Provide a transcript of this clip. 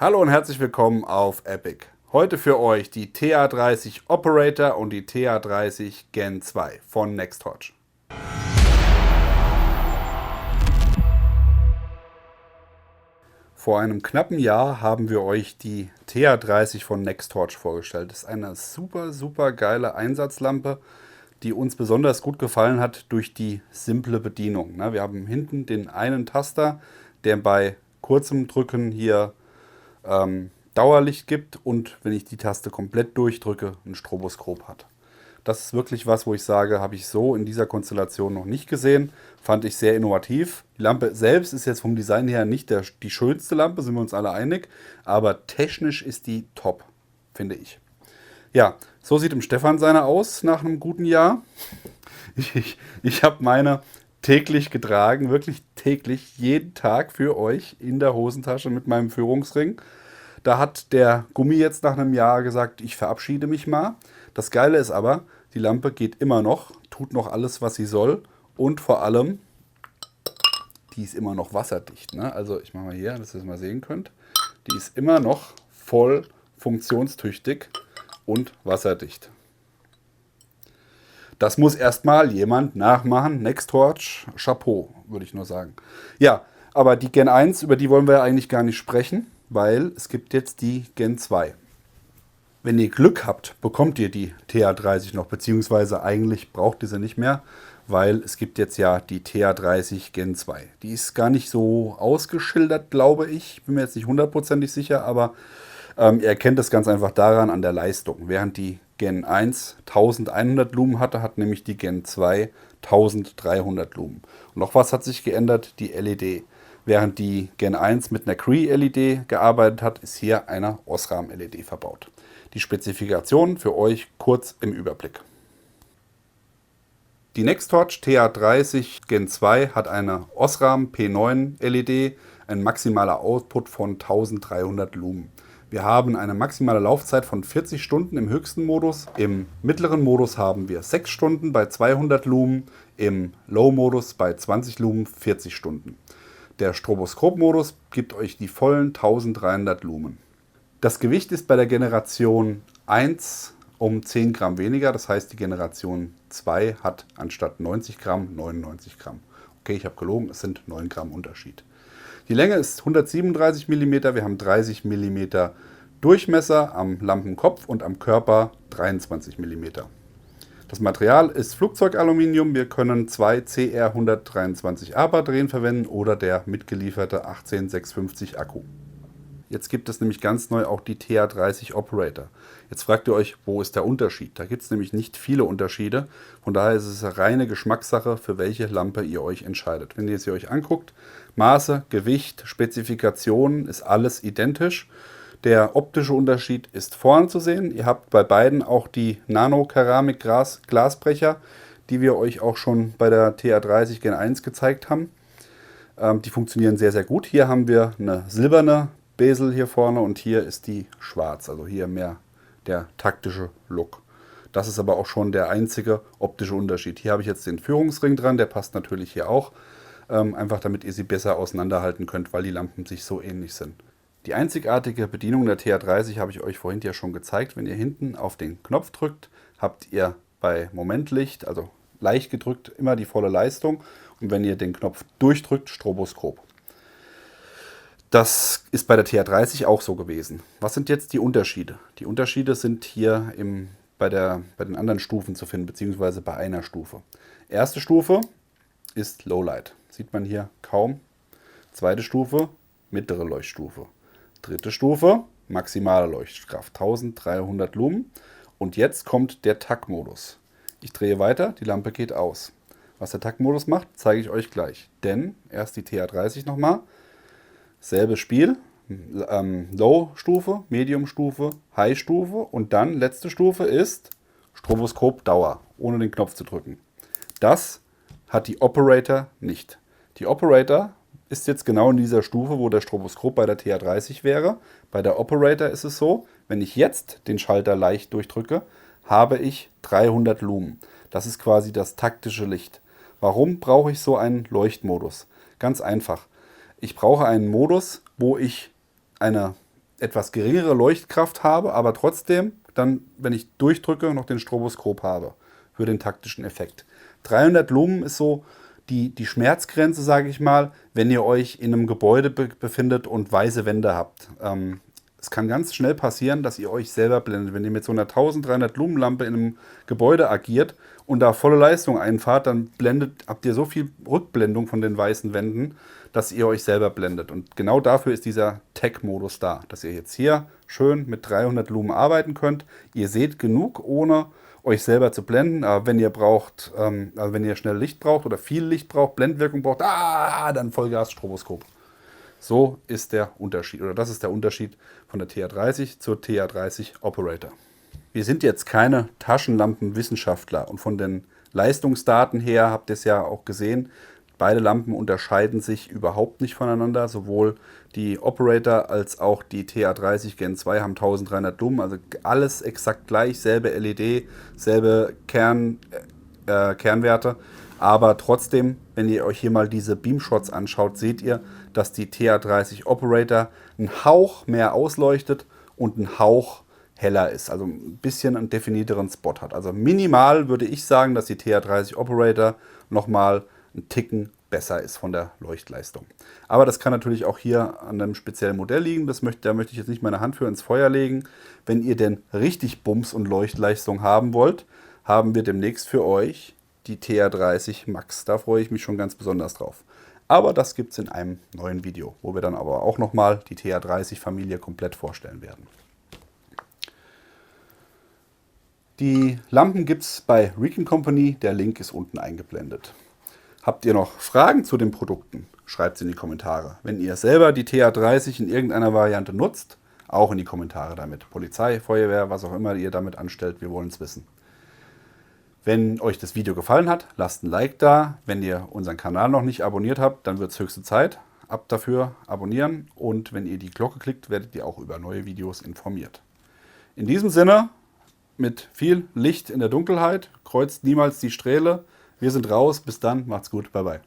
Hallo und herzlich willkommen auf Epic. Heute für euch die TA30 Operator und die TA30 Gen 2 von Nextorch. Vor einem knappen Jahr haben wir euch die TA30 von Nextorch vorgestellt. Das ist eine super geile Einsatzlampe, die uns besonders gut gefallen hat durch die simple Bedienung. Wir haben hinten den einen Taster, der bei kurzem Drücken hier Dauerlicht gibt und wenn ich die Taste komplett durchdrücke, ein Stroboskop hat. Das ist wirklich was, wo ich sage, habe ich so in dieser Konstellation noch nicht gesehen. Fand ich sehr innovativ. Die Lampe selbst ist jetzt vom Design her nicht die schönste Lampe, sind wir uns alle einig. Aber technisch ist die top, finde ich. Ja, so sieht im Stefan seine aus nach einem guten Jahr. Ich habe meine täglich getragen, wirklich täglich, jeden Tag für euch in der Hosentasche mit meinem Führungsring. Da hat der Gummi jetzt nach einem Jahr gesagt, ich verabschiede mich mal. Das Geile ist aber, die Lampe geht immer noch, tut noch alles, was sie soll und vor allem, die ist immer noch wasserdicht. Also ich mache mal hier, dass ihr es mal sehen könnt. Die ist immer noch voll funktionstüchtig und wasserdicht. Das muss erstmal jemand nachmachen. Nextorch, Chapeau, würde ich nur sagen. Ja, aber die Gen 1, über die wollen wir eigentlich gar nicht sprechen, weil es gibt jetzt die Gen 2. Wenn ihr Glück habt, bekommt ihr die TA30 noch, beziehungsweise eigentlich braucht ihr sie nicht mehr, weil es gibt jetzt ja die TA30 Gen 2. Die ist gar nicht so ausgeschildert, glaube ich. Bin mir jetzt nicht hundertprozentig sicher, aber ihr erkennt das ganz einfach daran an der Leistung. Während die Gen 1 1100 Lumen hatte, hat nämlich die Gen 2 1300 Lumen. Und noch was hat sich geändert, die LED. Während die Gen 1 mit einer Cree-LED gearbeitet hat, ist hier eine Osram-LED verbaut. Die Spezifikationen für euch kurz im Überblick. Die Nextorch TA30 Gen 2 hat eine Osram P9 LED, ein maximaler Output von 1300 Lumen. Wir haben eine maximale Laufzeit von 40 Stunden im höchsten Modus. Im mittleren Modus haben wir 6 Stunden bei 200 Lumen, im Low-Modus bei 20 Lumen 40 Stunden. Der Stroboskop-Modus gibt euch die vollen 1300 Lumen. Das Gewicht ist bei der Generation 1 um 10 Gramm weniger, das heißt die Generation 2 hat anstatt 90 Gramm 99 Gramm. Okay, ich habe gelogen, es sind 9 Gramm Unterschied. Die Länge ist 137 mm, wir haben 30 mm Durchmesser am Lampenkopf und am Körper 23 mm. Das Material ist Flugzeugaluminium, wir können zwei CR123A Batterien verwenden oder der mitgelieferte 18650 Akku. Jetzt gibt es nämlich ganz neu auch die TA30 Operator. Jetzt fragt ihr euch, wo ist der Unterschied? Da gibt es nämlich nicht viele Unterschiede. Von daher ist es eine reine Geschmackssache, für welche Lampe ihr euch entscheidet. Wenn ihr sie euch anguckt, Maße, Gewicht, Spezifikationen, ist alles identisch. Der optische Unterschied ist vorne zu sehen. Ihr habt bei beiden auch die Nano-Keramik-Glasbrecher, die wir euch auch schon bei der TA30 Gen 1 gezeigt haben. Die funktionieren sehr gut. Hier haben wir eine silberne Bezel hier vorne und hier ist die schwarz, also hier mehr der taktische Look. Das ist aber auch schon der einzige optische Unterschied. Hier habe ich jetzt den Führungsring dran, der passt natürlich hier auch, einfach damit ihr sie besser auseinanderhalten könnt, weil die Lampen sich so ähnlich sind. Die einzigartige Bedienung der TA30 habe ich euch vorhin ja schon gezeigt. Wenn ihr hinten auf den Knopf drückt, habt ihr bei Momentlicht, also leicht gedrückt, immer die volle Leistung und wenn ihr den Knopf durchdrückt, Stroboskop. Das ist bei der TA30 auch so gewesen. Was sind jetzt die Unterschiede? Die Unterschiede sind hier bei den anderen Stufen zu finden, beziehungsweise bei einer Stufe. Erste Stufe ist Lowlight. Sieht man hier kaum. Zweite Stufe, mittlere Leuchtstufe. Dritte Stufe, maximale Leuchtkraft, 1300 Lumen. Und jetzt kommt der Takt-Modus. Ich drehe weiter, die Lampe geht aus. Was der Takt-Modus macht, zeige ich euch gleich. Denn erst die TA30 nochmal. Selbes Spiel, Low-Stufe, Medium-Stufe, High-Stufe und dann letzte Stufe ist Stroboskop-Dauer, ohne den Knopf zu drücken. Das hat die Operator nicht. Die Operator ist jetzt genau in dieser Stufe, wo der Stroboskop bei der TA30 wäre. Bei der Operator ist es so, wenn ich jetzt den Schalter leicht durchdrücke, habe ich 300 Lumen. Das ist quasi das taktische Licht. Warum brauche ich so einen Leuchtmodus? Ganz einfach. Ich brauche einen Modus, wo ich eine etwas geringere Leuchtkraft habe, aber trotzdem dann, wenn ich durchdrücke, noch den Stroboskop habe für den taktischen Effekt. 300 Lumen ist so die Schmerzgrenze, sage ich mal, wenn ihr euch in einem Gebäude befindet und weiße Wände habt. Es kann ganz schnell passieren, dass ihr euch selber blendet. Wenn ihr mit so einer 1300 Lumenlampe in einem Gebäude agiert und da volle Leistung einfahrt, dann habt ihr so viel Rückblendung von den weißen Wänden, dass ihr euch selber blendet. Und genau dafür ist dieser Tech-Modus da, dass ihr jetzt hier schön mit 300 Lumen arbeiten könnt. Ihr seht genug, ohne euch selber zu blenden. Aber wenn ihr braucht, also wenn ihr schnell Licht braucht oder viel Licht braucht, Blendwirkung braucht, dann Vollgas Stroboskop. So ist der Unterschied, oder das ist der Unterschied von der TH30 zur TH30 Operator. Wir sind jetzt keine Taschenlampenwissenschaftler und von den Leistungsdaten her habt ihr es ja auch gesehen, beide Lampen unterscheiden sich überhaupt nicht voneinander. Sowohl die Operator als auch die TH30 Gen 2 haben 1300 Lumen, also alles exakt gleich, selbe LED, selbe Kernwerte. Aber trotzdem, wenn ihr euch hier mal diese Beamshots anschaut, seht ihr, dass die TH30 Operator einen Hauch mehr ausleuchtet und einen Hauch heller ist. Also ein bisschen einen definierteren Spot hat. Also minimal würde ich sagen, dass die TH30 Operator nochmal einen Ticken besser ist von der Leuchtleistung. Aber das kann natürlich auch hier an einem speziellen Modell liegen. Da möchte ich jetzt nicht meine Hand für ins Feuer legen. Wenn ihr denn richtig Bums und Leuchtleistung haben wollt, haben wir demnächst für euch die TH30 Max. Da freue ich mich schon ganz besonders drauf. Aber das gibt es in einem neuen Video, wo wir dann aber auch nochmal die TH30-Familie komplett vorstellen werden. Die Lampen gibt es bei Riken Company, der Link ist unten eingeblendet. Habt ihr noch Fragen zu den Produkten? Schreibt sie in die Kommentare. Wenn ihr selber die TH30 in irgendeiner Variante nutzt, auch in die Kommentare damit. Polizei, Feuerwehr, was auch immer ihr damit anstellt, wir wollen es wissen. Wenn euch das Video gefallen hat, lasst ein Like da. Wenn ihr unseren Kanal noch nicht abonniert habt, dann wird es höchste Zeit. Ab dafür abonnieren und wenn ihr die Glocke klickt, werdet ihr auch über neue Videos informiert. In diesem Sinne, mit viel Licht in der Dunkelheit, kreuzt niemals die Strähle. Wir sind raus, bis dann, macht's gut, bye bye.